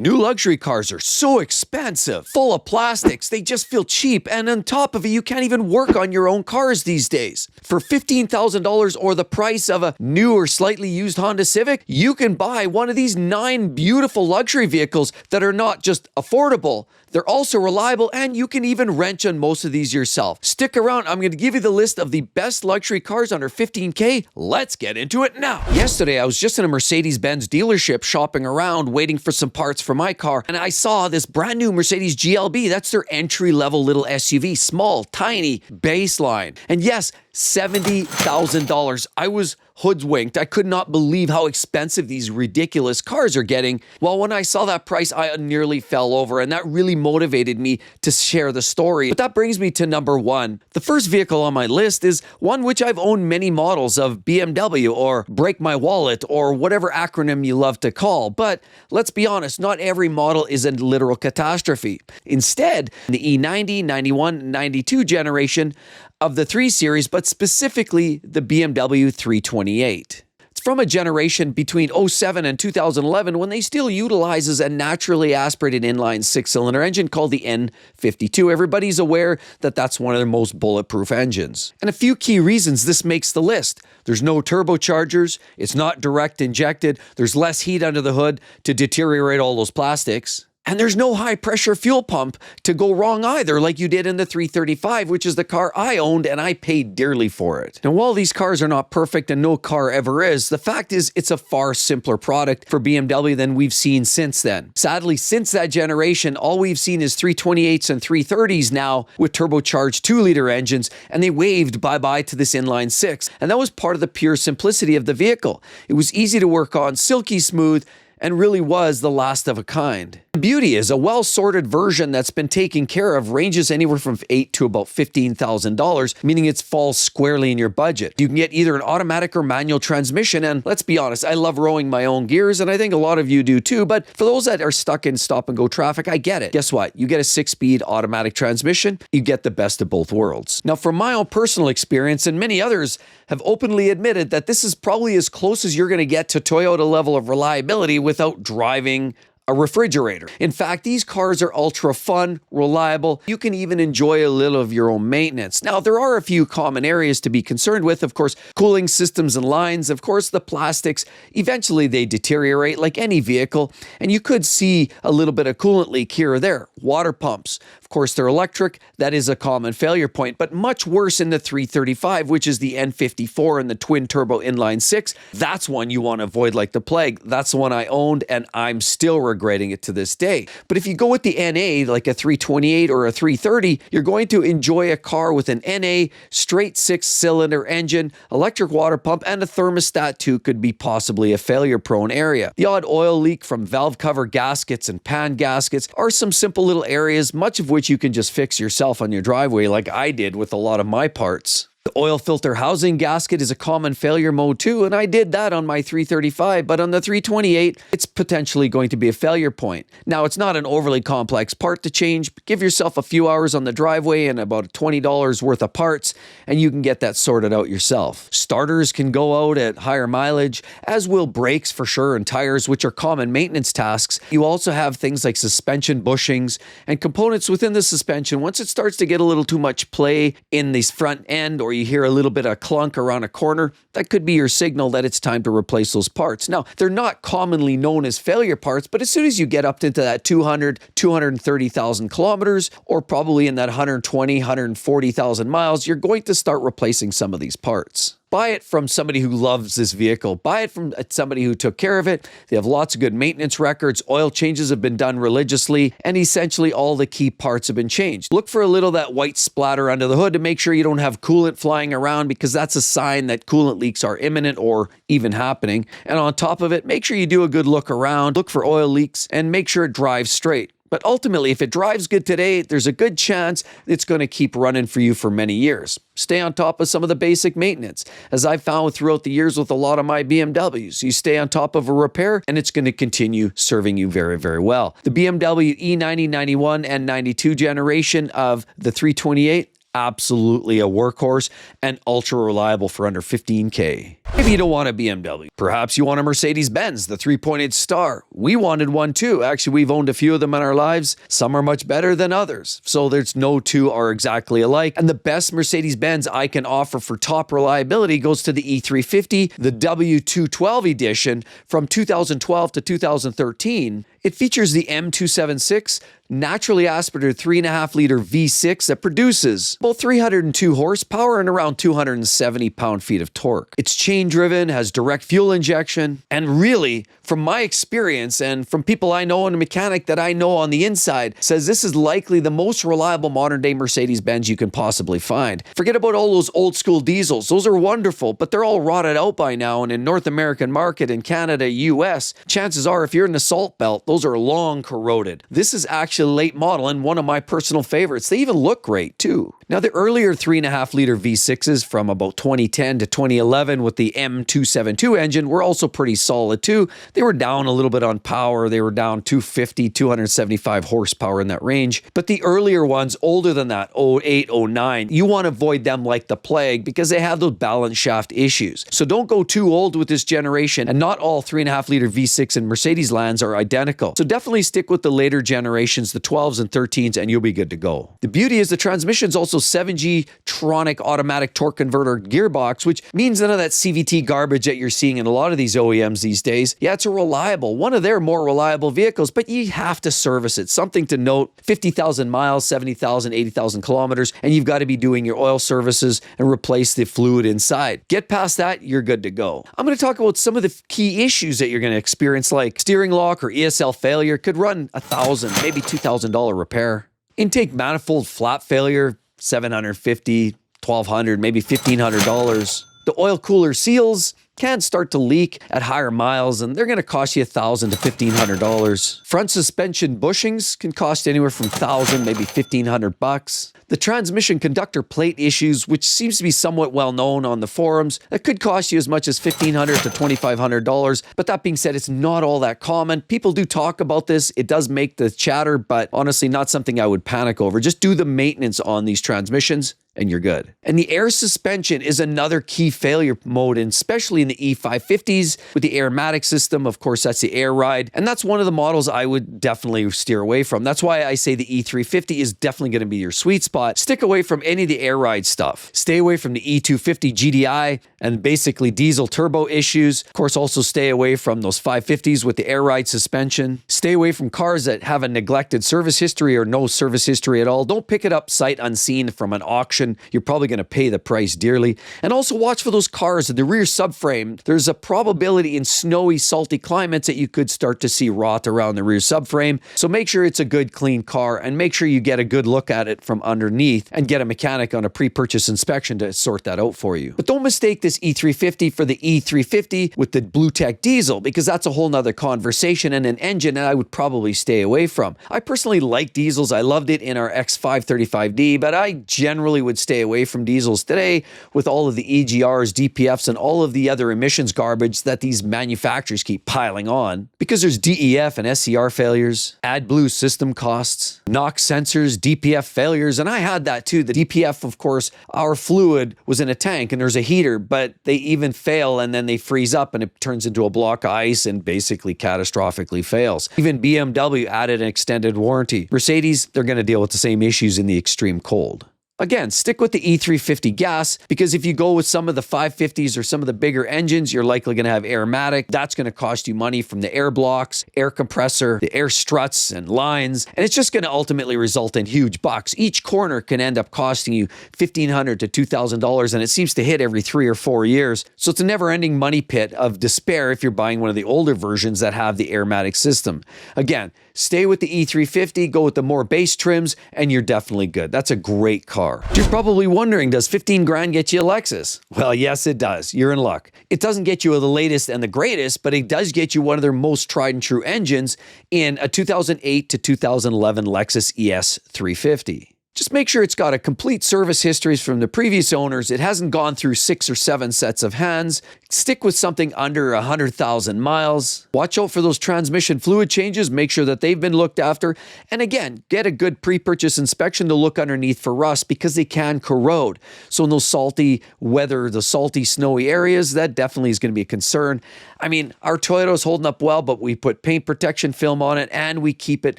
New luxury cars are so expensive, full of plastics, they just feel cheap, and on top of it, you can't even work on your own cars these days. For $15,000 or the price of a new or slightly used Honda Civic, you can buy one of these 9 beautiful luxury vehicles that are not just affordable, they're also reliable, and you can even wrench on most of these yourself. Stick around, I'm going to give you the list of the best luxury cars under $15K. Let's get into it now. Yesterday, I was just in a Mercedes-Benz dealership shopping around, waiting for some parts for my car, and I saw this brand new Mercedes GLB. That's their entry-level little SUV, small, tiny, baseline. And yes, $70,000. I was hoodwinked. I could not believe how expensive these ridiculous cars are getting. Well, when I saw that price, I nearly fell over, and that really motivated me to share the story. But that brings me to number 1. The first vehicle on my list is one which I've owned many models of, BMW, or Break My Wallet, or whatever acronym you love to call. But let's be honest, not every model is a literal catastrophe. Instead, the E90, 91, 92 generation of the 3 Series, but specifically the BMW 328. It's from a generation between 07 and 2011 when they still utilizes a naturally aspirated inline 6-cylinder engine called the N52. Everybody's aware that that's one of their most bulletproof engines. And a few key reasons this makes the list. There's no turbochargers, it's not direct injected, there's less heat under the hood to deteriorate all those plastics. And there's no high-pressure fuel pump to go wrong either, like you did in the 335, which is the car I owned, and I paid dearly for it. Now, while these cars are not perfect, and no car ever is, the fact is it's a far simpler product for BMW than we've seen since then. Sadly, since that generation, all we've seen is 328s and 330s now with turbocharged 2-liter engines, and they waved bye-bye to this inline 6. And that was part of the pure simplicity of the vehicle. It was easy to work on, silky smooth, and really was the last of a kind. Beauty is a well-sorted version that's been taken care of, ranges anywhere from $8,000 to about $15,000, meaning it falls squarely in your budget. You can get either an automatic or manual transmission, and let's be honest, I love rowing my own gears, and I think a lot of you do too, but for those that are stuck in stop-and-go traffic, I get it. Guess what? You get a 6-speed automatic transmission, you get the best of both worlds. Now, from my own personal experience, and many others have openly admitted that this is probably as close as you're going to get to Toyota level of reliability without driving a refrigerator. In fact, these cars are ultra fun, reliable. You can even enjoy a little of your own maintenance. Now, there are a few common areas to be concerned with. Of course, cooling systems and lines. Of course, the plastics, eventually they deteriorate like any vehicle, and you could see a little bit of coolant leak here or there. Water pumps. Of course, they're electric. That is a common failure point, but much worse in the 335, which is the N54 and the twin-turbo inline 6. That's one you want to avoid like the plague. That's the one I owned, and I'm still regretting it to this day. But if you go with the NA, like a 328 or a 330, you're going to enjoy a car with an NA, straight 6-cylinder engine, electric water pump, and a thermostat too could be possibly a failure-prone area. The odd oil leak from valve cover gaskets and pan gaskets are some simple little areas, much of which you can just fix yourself on your driveway like I did with a lot of my parts. The oil filter housing gasket is a common failure mode too, and I did that on my 335, but on the 328, it's potentially going to be a failure point. Now, it's not an overly complex part to change. Give yourself a few hours on the driveway and about $20 worth of parts, and you can get that sorted out yourself. Starters can go out at higher mileage, as will brakes for sure, and tires, which are common maintenance tasks. You also have things like suspension bushings and components within the suspension. Once it starts to get a little too much play in the front end, or you hear a little bit of clunk around a corner, that could be your signal that it's time to replace those parts. Now, they're not commonly known as failure parts, but as soon as you get up into that 230,000 kilometers, or probably in that 140,000 miles, you're going to start replacing some of these parts. Buy it from somebody who loves this vehicle. Buy it from somebody who took care of it. They have lots of good maintenance records. Oil changes have been done religiously, and essentially all the key parts have been changed. Look for a little of that white splatter under the hood to make sure you don't have coolant flying around, because that's a sign that coolant leaks are imminent or even happening. And on top of it, make sure you do a good look around, look for oil leaks, and make sure it drives straight. But ultimately, if it drives good today, there's a good chance it's going to keep running for you for many years. Stay on top of some of the basic maintenance. As I've found throughout the years with a lot of my BMWs, you stay on top of a repair and it's going to continue serving you very, very well. The BMW E90, 91, and 92 generation of the 328, Absolutely a workhorse and ultra reliable for under $15K. Maybe you don't want a BMW. Perhaps you want a Mercedes-Benz, the 3.8 Star. We wanted one too. Actually, we've owned a few of them in our lives. Some are much better than others. So there's no two are exactly alike. And the best Mercedes-Benz I can offer for top reliability goes to the E350, the W212 edition from 2012 to 2013. It features the M276 naturally aspirated 3.5-liter V6 that produces both 302 horsepower and around 270 pound-feet of torque. It's chain-driven, has direct fuel injection, and really, from my experience and from people I know and a mechanic that I know on the inside, says this is likely the most reliable modern-day Mercedes-Benz you can possibly find. Forget about all those old-school diesels. Those are wonderful, but they're all rotted out by now, and in North American market, in Canada, US, chances are if you're in the Salt Belt, those are long corroded. This is actually a late model and one of my personal favorites. They even look great too. Now, the earlier 3.5-liter V6s from about 2010 to 2011 with the M272 engine were also pretty solid too. They were down a little bit on power. They were down 250, 275 horsepower in that range. But the earlier ones, older than that, 08, 09, you want to avoid them like the plague because they have those balance shaft issues. So don't go too old with this generation, and not all 3.5-liter V6 in Mercedes lands are identical. So definitely stick with the later generations, the 12s and 13s, and you'll be good to go. The beauty is the transmission's also 7G Tronic automatic torque converter gearbox, which means none of that CVT garbage that you're seeing in a lot of these OEMs these days. Yeah, it's a reliable, one of their more reliable vehicles, but you have to service it. Something to note, 50,000 miles, 70,000, 80,000 kilometers, and you've got to be doing your oil services and replace the fluid inside. Get past that, you're good to go. I'm going to talk about some of the key issues that you're going to experience, like steering lock or ESL failure could run $1,000, maybe $2,000 repair. Intake manifold flap failure, $750, $1,200, maybe $1,500. The oil cooler seals can start to leak at higher miles, and they're going to cost you $1,000 to $1,500. Front suspension bushings can cost anywhere from $1,000, maybe $1,500. The transmission conductor plate issues, which seems to be somewhat well known on the forums, that could cost you as much as $1,500 to $2,500. But that being said, it's not all that common. People do talk about this. It does make the chatter, but honestly, not something I would panic over. Just do the maintenance on these transmissions and you're good. And the air suspension is another key failure mode, and especially in the E550s with the Airmatic system. Of course, that's the air ride, and that's one of the models I would definitely steer away from. That's why I say the E350 is definitely going to be your sweet spot. Stick away from any of the air ride stuff. Stay away from the E250 GDI and basically diesel turbo issues. Of course, also stay away from those 550s with the air ride suspension. Stay away from cars that have a neglected service history or no service history at all. Don't pick it up sight unseen from an auction. You're probably going to pay the price dearly. And also watch for those cars in the rear subframe. There's a probability in snowy, salty climates that you could start to see rot around the rear subframe. So make sure it's a good, clean car, and make sure you get a good look at it from underneath and get a mechanic on a pre-purchase inspection to sort that out for you. But don't mistake this E350 for the E350 with the BlueTech diesel, because that's a whole nother conversation and an engine that I would probably stay away from. I personally like diesels. I loved it in our X535D, but I generally would stay away from diesels today with all of the EGRs, DPFs, and all of the other emissions garbage that these manufacturers keep piling on, because there's DEF and SCR failures, AdBlue system costs, NOx sensors, DPF failures, and I had that too. The DPF, of course, our fluid was in a tank and there's a heater, but they even fail and then they freeze up and it turns into a block of ice and basically catastrophically fails. Even BMW added an extended warranty. Mercedes, they're going to deal with the same issues in the extreme cold. Again, stick with the E350 gas, because if you go with some of the 550s or some of the bigger engines, you're likely going to have Airmatic. That's going to cost you money from the air blocks, air compressor, the air struts and lines, and it's just going to ultimately result in huge bucks. Each corner can end up costing you $1,500 to $2,000, and it seems to hit every 3 or 4 years. So it's a never-ending money pit of despair if you're buying one of the older versions that have the Airmatic system. Again, stay with the E350, go with the more base trims, and you're definitely good. That's a great car. You're probably wondering, does 15 grand get you a Lexus? Well, yes, it does. You're in luck. It doesn't get you the latest and the greatest, but it does get you one of their most tried and true engines in a 2008 to 2011 Lexus ES350. Just make sure it's got a complete service history from the previous owners. It hasn't gone through 6 or 7 sets of hands. Stick with something under 100,000 miles. Watch out for those transmission fluid changes. Make sure that they've been looked after. And again, get a good pre-purchase inspection to look underneath for rust because they can corrode. So in those salty weather, the salty, snowy areas, that definitely is going to be a concern. I mean, our Toyota's holding up well, but we put paint protection film on it and we keep it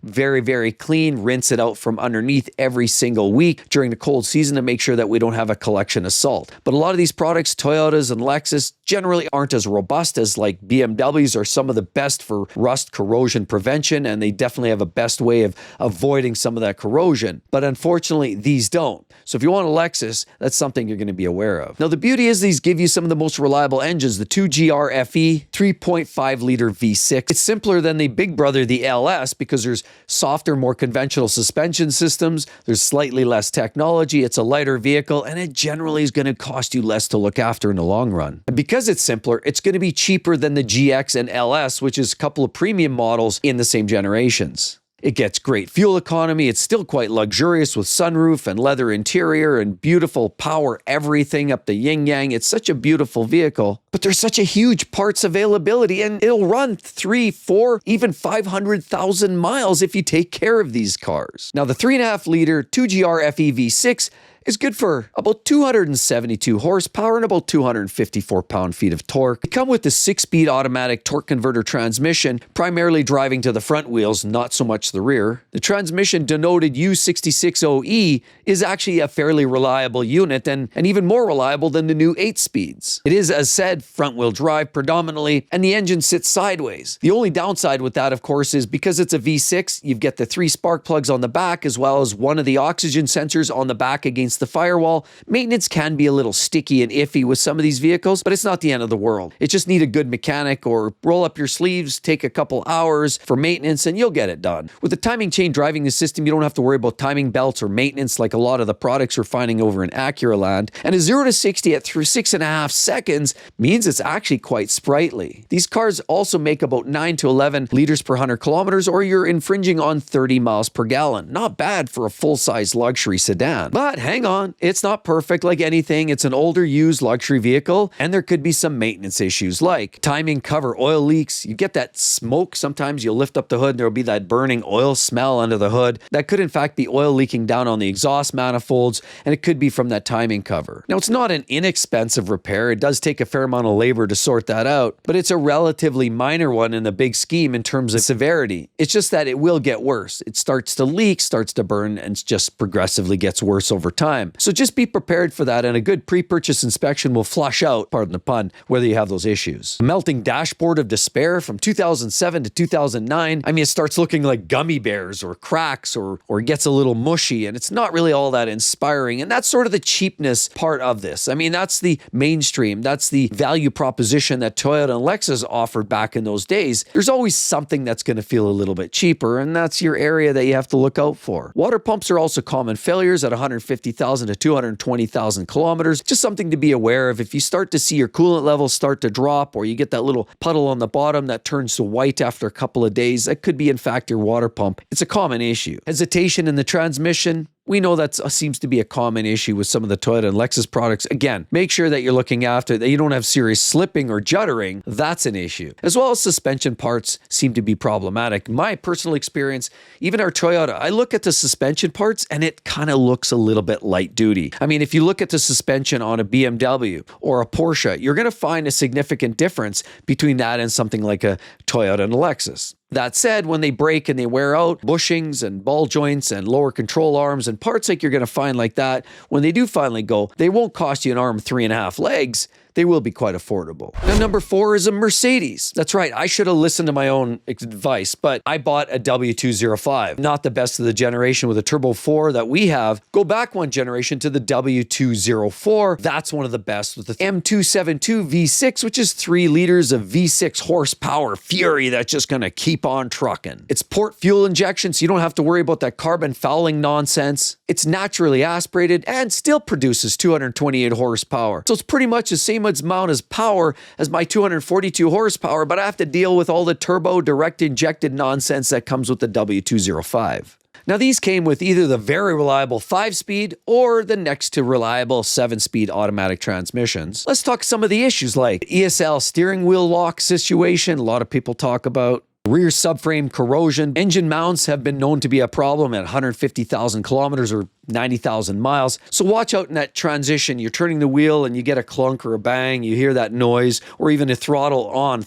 very, very clean. Rinse it out from underneath every single week during the cold season to make sure that we don't have a collection of salt. But a lot of these products, Toyotas and Lexus, generally aren't as robust as like BMWs are some of the best for rust corrosion prevention, and they definitely have a best way of avoiding some of that corrosion. But unfortunately, these don't. So if you want a Lexus, that's something you're going to be aware of. Now, the beauty is these give you some of the most reliable engines, the 2GR FE 3.5-liter V6. It's simpler than the big brother, the LS, because there's softer, more conventional suspension systems. There's slightly less technology. It's a lighter vehicle, and it generally is going to cost you less to look after in the long run. And because it's simpler, it's going to be cheaper than the GX and LS, which is a couple of premium models in the same generations. It gets great fuel economy. It's still quite luxurious with sunroof and leather interior and beautiful power everything up the yin-yang. It's such a beautiful vehicle, but there's such a huge parts availability, and it'll run 3, 4, even 500,000 miles if you take care of these cars. Now, the 3.5-liter 2GR FE V6 is good for about 272 horsepower and about 254 pound-feet of torque. They come with the 6-speed automatic torque converter transmission, primarily driving to the front wheels, not so much the rear. The transmission, denoted U66OE, is actually a fairly reliable unit and even more reliable than the new 8-speeds. It is, as said, front-wheel drive predominantly, and the engine sits sideways. The only downside with that, of course, is because it's a V6, you get the 3 spark plugs on the back as well as one of the oxygen sensors on the back against the firewall. Maintenance can be a little sticky and iffy with some of these vehicles, but it's not the end of the world. It just need a good mechanic or roll up your sleeves, take a couple hours for maintenance, and you'll get it done. With the timing chain driving the system, you don't have to worry about timing belts or maintenance like a lot of the products we're finding over in Acura land. And a 0 to 60 at through 6.5 seconds means it's actually quite sprightly. These cars also make about 9 to 11 liters per 100 kilometers, or you're infringing on 30 miles per gallon. Not bad for a full-size luxury sedan. But hang on, it's not perfect like anything. It's an older used luxury vehicle, and there could be some maintenance issues like timing cover oil leaks. You get that smoke. Sometimes you'll lift up the hood and there'll be that burning oil smell under the hood. That could in fact be oil leaking down on the exhaust manifolds, and it could be from that timing cover. Now, it's not an inexpensive repair. It does take a fair amount of labor to sort that out, but it's a relatively minor one in the big scheme in terms of severity. It's just that it will get worse. It starts to leak, starts to burn, and just progressively gets worse over time. So just be prepared for that, and a good pre-purchase inspection will flush out, pardon the pun, whether you have those issues. A melting dashboard of despair from 2007 to 2009. I mean, it starts looking like gummy bears or cracks or it gets a little mushy, and it's not really all that inspiring. And that's sort of the cheapness part of this. I mean, that's the mainstream. That's the value proposition that Toyota and Lexus offered back in those days. There's always something that's going to feel a little bit cheaper, and that's your area that you have to look out for. Water pumps are also common failures at 150,000 to 220,000 kilometers. Just something to be aware of. If you start to see your coolant levels start to drop, or you get that little puddle on the bottom that turns to white after a couple of days, that could be in fact your water pump. It's a common issue. Hesitation in the transmission. We know that seems to be a common issue with some of the Toyota and Lexus products. Again, make sure that you're looking after that you don't have serious slipping or juddering. That's an issue. As well as suspension parts seem to be problematic. My personal experience, even our Toyota, I look at the suspension parts and it kind of looks a little bit light duty. I mean, if you look at the suspension on a BMW or a Porsche, you're going to find a significant difference between that and something like a Toyota and a Lexus. That said, when they break and they wear out, bushings and ball joints and lower control arms and parts like you're going to find like that, when they do finally go, they won't cost you an arm, 3.5 legs. They will be quite affordable. Now, number 4 is a Mercedes. That's right, I should have listened to my own advice, but I bought a W205. Not the best of the generation with a Turbo 4 that we have. Go back one generation to the W204. That's one of the best with the M272 V6, which is 3 liters of V6 horsepower fury that's just gonna keep on trucking. It's port fuel injection, so you don't have to worry about that carbon fouling nonsense. It's naturally aspirated and still produces 228 horsepower. So it's pretty much the same amount as power as my 242 horsepower, but I have to deal with all the turbo direct injected nonsense that comes with the W205. Now these came with either the very reliable 5-speed or the next to reliable 7-speed automatic transmissions. Let's talk some of the issues like ESL steering wheel lock situation, a lot of people talk about. Rear subframe corrosion. Engine mounts have been known to be a problem at 150,000 kilometers or 90,000 miles. So watch out in that transition. You're turning the wheel and you get a clunk or a bang, you hear that noise, or even a throttle on,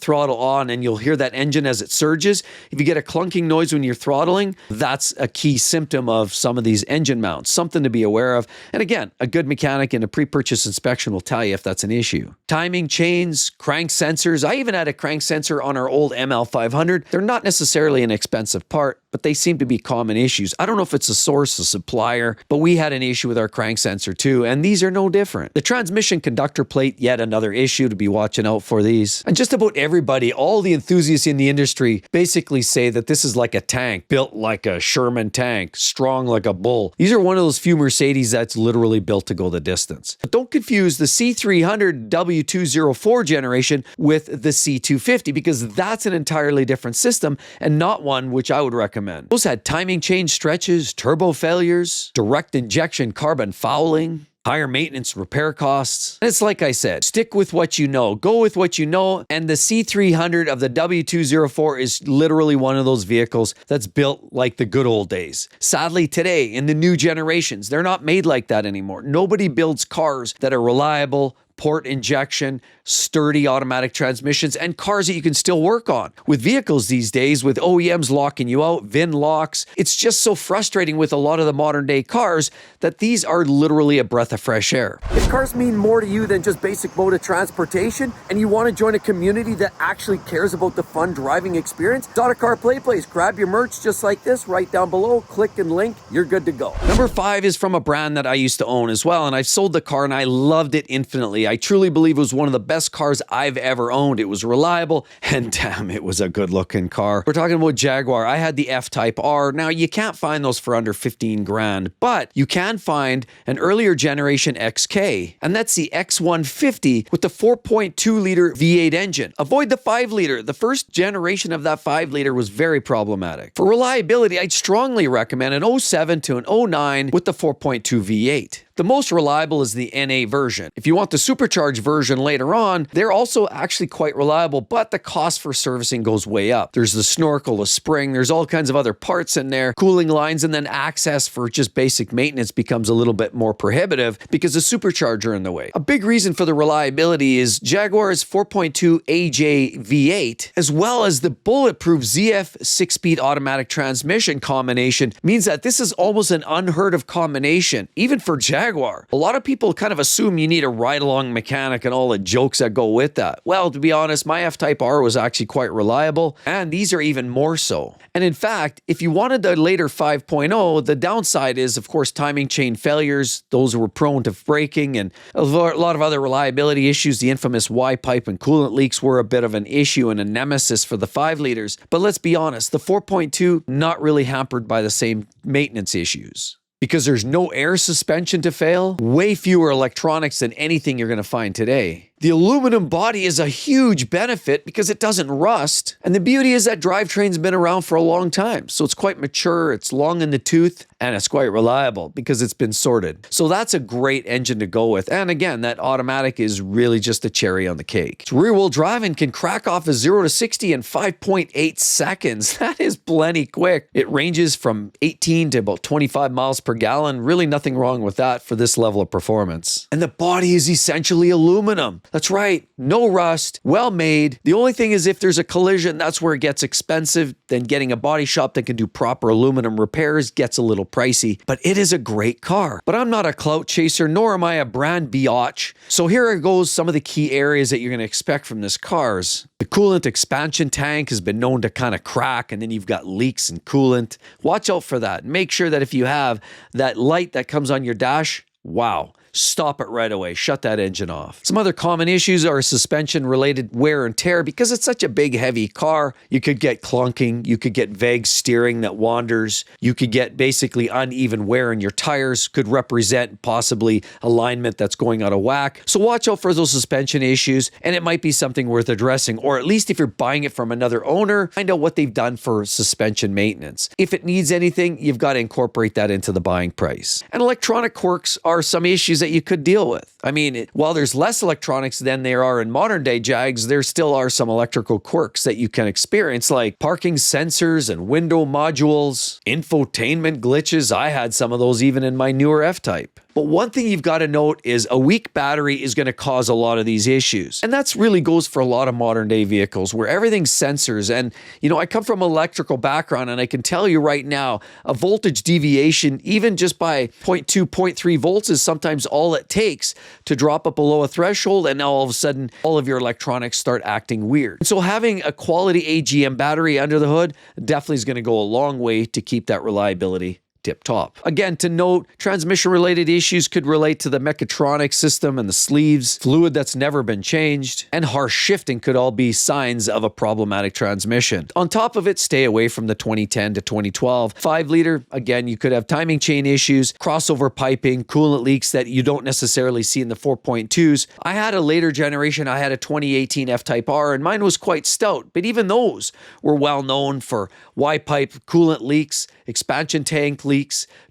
and you'll hear that engine as it surges. If you get a clunking noise when you're throttling, that's a key symptom of some of these engine mounts, something to be aware of. And again, a good mechanic in a pre-purchase inspection will tell you if that's an issue. Timing chains, crank sensors. I even had a crank sensor on our old ML500. They're not necessarily an expensive part, but they seem to be common issues. I don't know if it's a source, a supplier, but we had an issue with our crank sensor too, and these are no different. The transmission conductor plate, yet another issue to be watching out for these. And just about everybody, all the enthusiasts in the industry basically say that this is like a tank, built like a Sherman tank, strong like a bull. These are one of those few Mercedes that's literally built to go the distance. But don't confuse the C300 W204 generation with the C250, because that's an entirely different system and not one which I would recommend. Those had timing chain stretches, turbo failures, direct injection carbon fouling, higher maintenance repair costs. And it's like I said, stick with what you know, go with what you know. And the C300 of the W204 is literally one of those vehicles that's built like the good old days. Sadly, today in the new generations, they're not made like that anymore. Nobody builds cars that are reliable, port injection, sturdy automatic transmissions, and cars that you can still work on. With vehicles these days, with OEMs locking you out, VIN locks, it's just so frustrating with a lot of the modern day cars that these are literally a breath of fresh air. If cars mean more to you than just basic mode of transportation, and you want to join a community that actually cares about the fun driving experience, Car Play Place. Grab your merch just like this right down below, click and link, you're good to go. Number 5 is from a brand that I used to own as well, and I've sold the car and I loved it infinitely. I truly believe it was one of the best cars I've ever owned. It was reliable, and damn, it was a good looking car. We're talking about Jaguar. I had the F-Type R. Now, you can't find those for under 15 grand, but you can find an earlier generation XK, and that's the X150 with the 4.2 liter V8 engine. Avoid the 5 liter. The first generation of that 5 liter was very problematic. For reliability, I'd strongly recommend an 07 to an 09 with the 4.2 V8. The most reliable is the NA version. If you want the supercharged version later on, they're also actually quite reliable, but the cost for servicing goes way up. There's the snorkel, the spring, there's all kinds of other parts in there, cooling lines, and then access for just basic maintenance becomes a little bit more prohibitive because the supercharger in the way. A big reason for the reliability is Jaguar's 4.2 AJ V8, as well as the bulletproof ZF 6-speed automatic transmission combination, means that this is almost an unheard of combination, even for Jaguar. A lot of people kind of assume you need a ride-along mechanic and all the jokes that go with that. Well, to be honest, my F-Type R was actually quite reliable, and these are even more so. And in fact, if you wanted the later 5.0, the downside is, of course, timing chain failures. Those were prone to breaking, and a lot of other reliability issues. The infamous Y-pipe and coolant leaks were a bit of an issue and a nemesis for the 5 liters. But let's be honest, the 4.2, not really hampered by the same maintenance issues. Because there's no air suspension to fail, way fewer electronics than anything you're going to find today. The aluminum body is a huge benefit because it doesn't rust. And the beauty is that drivetrain's been around for a long time. So it's quite mature, it's long in the tooth, and it's quite reliable because it's been sorted. So that's a great engine to go with. And again, that automatic is really just a cherry on the cake. It's rear-wheel drive and can crack off a 0 to 60 in 5.8 seconds. That is plenty quick. It ranges from 18 to about 25 miles per gallon. Really nothing wrong with that for this level of performance. And the body is essentially aluminum. That's right, no rust, well made. The only thing is if there's a collision, that's where it gets expensive. Then getting a body shop that can do proper aluminum repairs gets a little pricey, but it is a great car. But I'm not a clout chaser, nor am I a brand biatch. So here goes some of the key areas that you're going to expect from this cars. The coolant expansion tank has been known to kind of crack, and then you've got leaks in coolant. Watch out for that. Make sure that if you have that light that comes on your dash, wow, stop it right away. Shut that engine off. Some other common issues are suspension-related wear and tear. Because it's such a big, heavy car, you could get clunking, you could get vague steering that wanders, you could get basically uneven wear in your tires, could represent possibly alignment that's going out of whack. So watch out for those suspension issues, and it might be something worth addressing, or at least if you're buying it from another owner, find out what they've done for suspension maintenance. If it needs anything, you've got to incorporate that into the buying price. And electronic quirks are some issues that you could deal with. I mean, while there's less electronics than there are in modern day Jags, there still are some electrical quirks that you can experience, like parking sensors and window modules, infotainment glitches. I had some of those even in my newer F-Type. But one thing you've got to note is a weak battery is going to cause a lot of these issues. And that's really goes for a lot of modern day vehicles where everything's sensors. And, you know, I come from an electrical background, and I can tell you right now, a voltage deviation, even just by 0.2, 0.3 volts is sometimes all it takes to drop it below a threshold. And now all of a sudden, all of your electronics start acting weird. And so having a quality AGM battery under the hood definitely is going to go a long way to keep that reliability tip top. Again, to note, transmission related issues could relate to the mechatronic system and the sleeves, fluid that's never been changed, and harsh shifting could all be signs of a problematic transmission. On top of it, stay away from the 2010 to 2012 5-liter. Again, you could have timing chain issues, crossover piping, coolant leaks that you don't necessarily see in the 4.2s. I had a later generation, I had a 2018 F-Type R, and mine was quite stout, but even those were well known for Y-pipe coolant leaks, expansion tank leaks,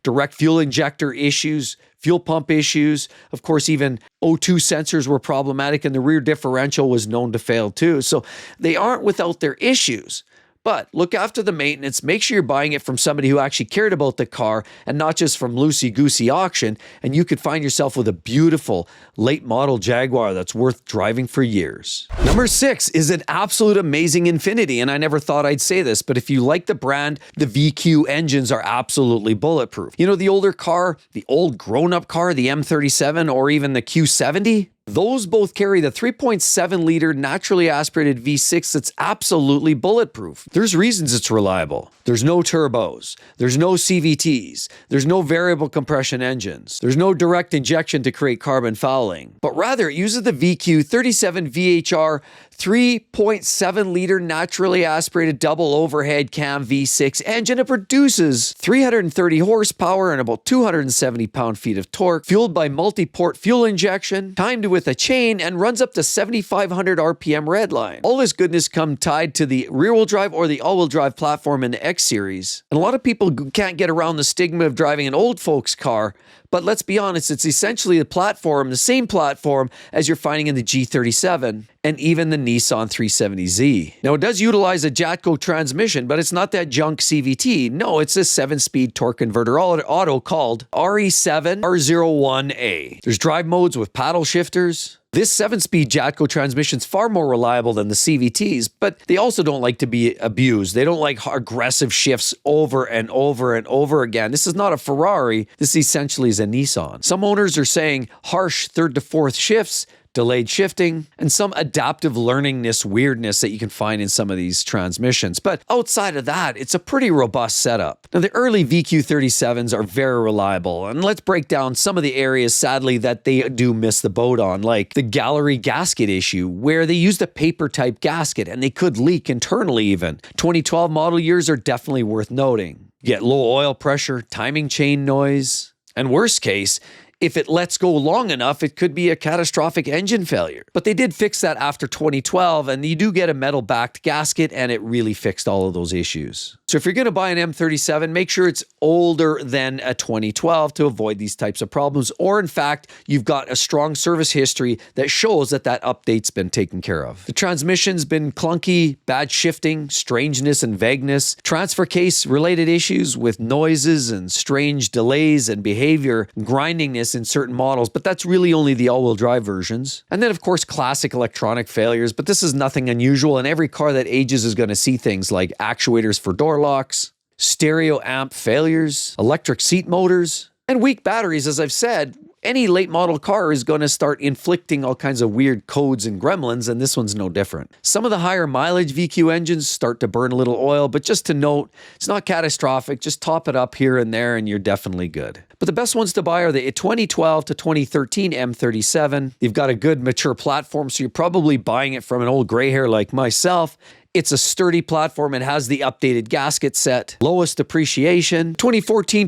direct fuel injector issues, fuel pump issues. Of course, even O2 sensors were problematic, and the rear differential was known to fail too. So they aren't without their issues. But look after the maintenance, make sure you're buying it from somebody who actually cared about the car and not just from loosey-goosey auction, and you could find yourself with a beautiful late model Jaguar that's worth driving for years. Number 6 is an absolute amazing Infiniti, and I never thought I'd say this, but if you like the brand, the VQ engines are absolutely bulletproof. You know, the older car, the old grown-up car, the M37 or even the Q70? Those both carry the 3.7-liter naturally aspirated V6 that's absolutely bulletproof. There's reasons it's reliable. There's no turbos. There's no CVTs. There's no variable compression engines. There's no direct injection to create carbon fouling. But rather, it uses the VQ 37 VHR 3.7-liter naturally aspirated double overhead cam V6 engine. It produces 330 horsepower and about 270 pound-feet of torque, fueled by multi-port fuel injection, timed with a chain, and runs up to 7,500 RPM redline. All this goodness come tied to the rear-wheel drive or the all-wheel drive platform in the X Series. And a lot of people can't get around the stigma of driving an old folks car, but let's be honest, it's essentially the platform, the same platform as you're finding in the G37 and even the Nissan 370Z. Now, it does utilize a Jatco transmission, but it's not that junk CVT. No, it's a 7-speed torque converter auto called RE7 R01A. There's drive modes with paddle shifters. This 7-speed Jatco transmission is far more reliable than the CVTs, but they also don't like to be abused. They don't like aggressive shifts over and over and over again. This is not a Ferrari. This essentially is a Nissan. Some owners are saying harsh 3rd to 4th shifts, delayed shifting, and some adaptive learningness weirdness that you can find in some of these transmissions. But outside of that, it's a pretty robust setup. Now, the early VQ37s are very reliable, and let's break down some of the areas, sadly, that they do miss the boat on, like the gallery gasket issue, where they used a paper-type gasket, and they could leak internally even. 2012 model years are definitely worth noting. You get low oil pressure, timing chain noise, and worst case, if it lets go long enough, it could be a catastrophic engine failure. But they did fix that after 2012, and you do get a metal-backed gasket, and it really fixed all of those issues. So if you're going to buy an M37, make sure it's older than a 2012 to avoid these types of problems, or in fact, you've got a strong service history that shows that that update's been taken care of. The transmission's been clunky, bad shifting, strangeness and vagueness, transfer case related issues with noises and strange delays and behavior, grindingness in certain models, but that's really only the all-wheel drive versions. And then, of course, classic electronic failures, but this is nothing unusual, and every car that ages is going to see things like actuators for door locks, stereo amp failures, electric seat motors, And weak batteries, as I've said, any late model car is going to start inflicting all kinds of weird codes and gremlins, and this one's no different. Some of the higher mileage VQ engines start to burn a little oil, but just to note, it's not catastrophic. Just top it up here and there, and you're definitely good. But the best ones to buy are the 2012 to 2013 M37. You've got a good mature platform, so you're probably buying it from an old gray hair like myself. It's a sturdy platform. It has the updated gasket set. Lowest depreciation. 2014-2015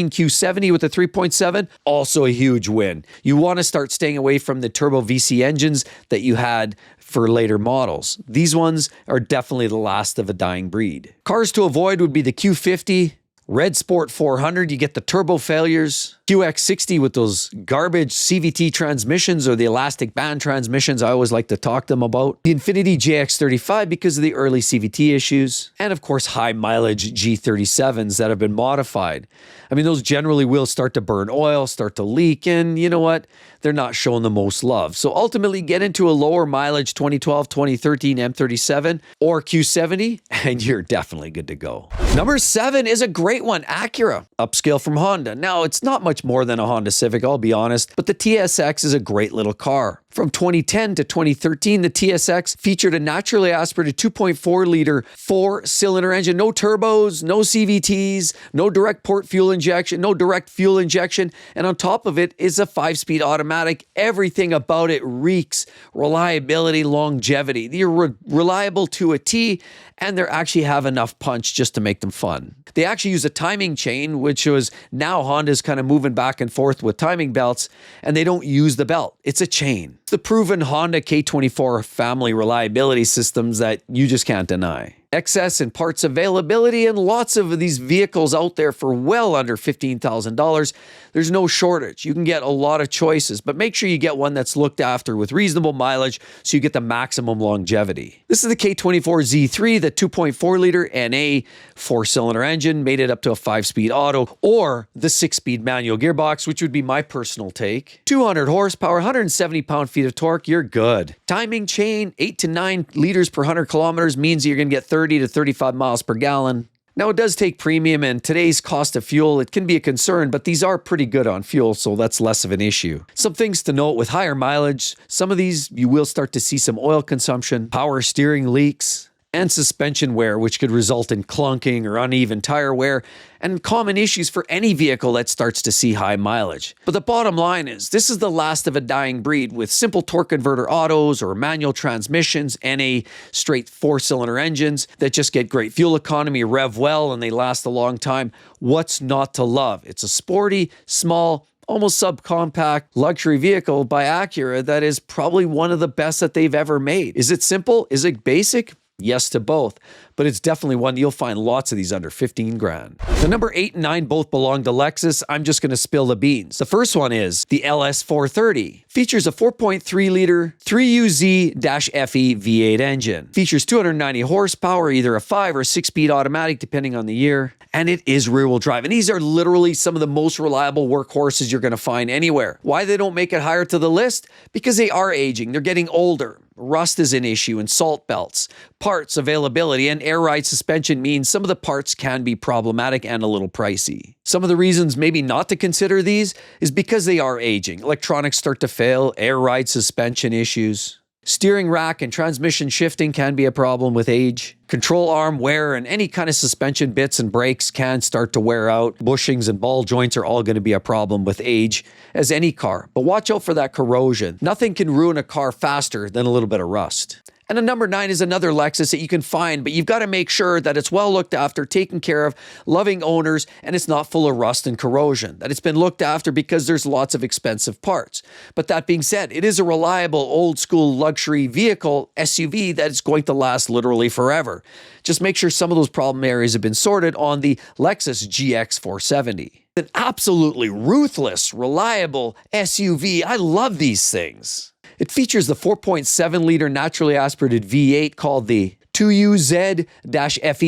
Q70 with a 3.7. Also a huge win. You want to start staying away from the turbo VC engines that you had for later models. These ones are definitely the last of a dying breed. Cars to avoid would be the Q50, Red Sport 400, you get the turbo failures. QX60 with those garbage CVT transmissions or the elastic band transmissions, I always like to talk to them about. The Infiniti JX35 because of the early CVT issues. And of course, high mileage G37s that have been modified. I mean, those generally will start to burn oil, start to leak, and you know what? They're not showing the most love. So ultimately, get into a lower mileage 2012, 2013 M37 or Q70, and you're definitely good to go. Number 7 is a great one, Acura, upscale from Honda. Now, it's not much more than a Honda Civic, I'll be honest, but the TSX is a great little car. From 2010 to 2013, the TSX featured a naturally aspirated 2.4-liter 4-cylinder engine. No turbos, no CVTs, no direct port fuel injection, no direct fuel injection. And on top of it is a 5-speed automatic. Everything about it reeks reliability, longevity. They're reliable to a T, and they actually have enough punch just to make them fun. They actually use a timing chain, which was now Honda's kind of moving back and forth with timing belts, and they don't use the belt. It's a chain. It's the proven Honda K24 family reliability systems that you just can't deny. Excess in parts availability and lots of these vehicles out there for well under $15,000. There's no shortage. You can get a lot of choices, but make sure you get one that's looked after with reasonable mileage so you get the maximum longevity. This is the K24 Z3, the 2.4-liter NA 4-cylinder engine, made it up to a 5-speed auto, or the 6-speed manual gearbox, which would be my personal take. 200 horsepower, 170 pound-feet of torque, you're good. Timing chain, 8 to 9 liters per 100 kilometers means you're going to get 30 to 35 miles per gallon. Now, it does take premium, and today's cost of fuel, it can be a concern, but these are pretty good on fuel, so that's less of an issue. Some things to note with higher mileage, some of these you will start to see some oil consumption, power steering leaks, and suspension wear, which could result in clunking or uneven tire wear, and common issues for any vehicle that starts to see high mileage. But the bottom line is, this is the last of a dying breed with simple torque converter autos or manual transmissions, NA straight 4-cylinder engines that just get great fuel economy, rev well, and they last a long time. What's not to love? It's a sporty, small, almost subcompact luxury vehicle by Acura that is probably one of the best that they've ever made. Is it simple? Is it basic? Yes to both, but it's definitely one you'll find lots of these under 15 grand. The number 8 and 9 both belong to Lexus. I'm just going to spill the beans. The first one is the LS430. Features a 4.3-liter 3UZ-FE V8 engine. Features 290 horsepower, either a 5 or 6-speed automatic depending on the year, and it is rear-wheel drive. And these are literally some of the most reliable workhorses you're going to find anywhere. Why they don't make it higher to the list? Because they are aging. They're getting older. Rust is an issue, and salt belts. Parts availability and air ride suspension means some of the parts can be problematic and a little pricey. Some of the reasons maybe not to consider these is because they are aging. Electronics start to fail, air ride suspension issues. Steering rack and transmission shifting can be a problem with age. Control arm wear and any kind of suspension bits and brakes can start to wear out. Bushings and ball joints are all going to be a problem with age, as any car. But watch out for that corrosion. Nothing can ruin a car faster than a little bit of rust. And a number 9 is another Lexus that you can find, but you've got to make sure that it's well looked after, taken care of, loving owners, and it's not full of rust and corrosion. That it's been looked after because there's lots of expensive parts. But that being said, it is a reliable, old-school luxury vehicle, SUV, that is going to last literally forever. Just make sure some of those problem areas have been sorted on the Lexus GX 470. An absolutely ruthless, reliable SUV. I love these things. It features the 4.7-liter naturally aspirated V8 called the 2UZ-FE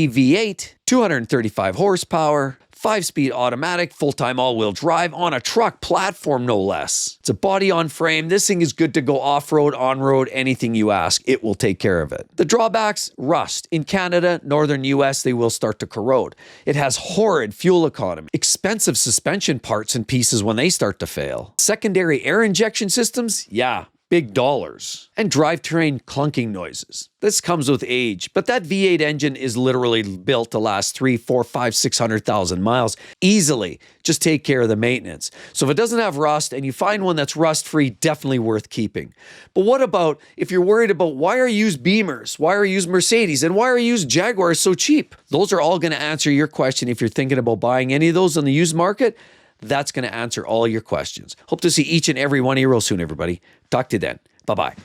V8, 235 horsepower, 5-speed automatic, full-time all-wheel drive on a truck platform, no less. It's a body-on-frame. This thing is good to go off-road, on-road, anything you ask. It will take care of it. The drawbacks, rust. In Canada, northern US, they will start to corrode. It has horrid fuel economy, expensive suspension parts and pieces when they start to fail. Secondary air injection systems, yeah, big dollars. And drivetrain clunking noises. This comes with age, but that V8 engine is literally built to last 3, 4, 5, 600,000 miles easily. Just take care of the maintenance. So if it doesn't have rust and you find one that's rust-free, definitely worth keeping. But what about if you're worried about why are used Beamers, why are used Mercedes, and why are used Jaguars so cheap? Those are all going to answer your question if you're thinking about buying any of those on the used market. That's going to answer all your questions. Hope to see each and every one of you real soon, everybody. Talk to you then. Bye-bye.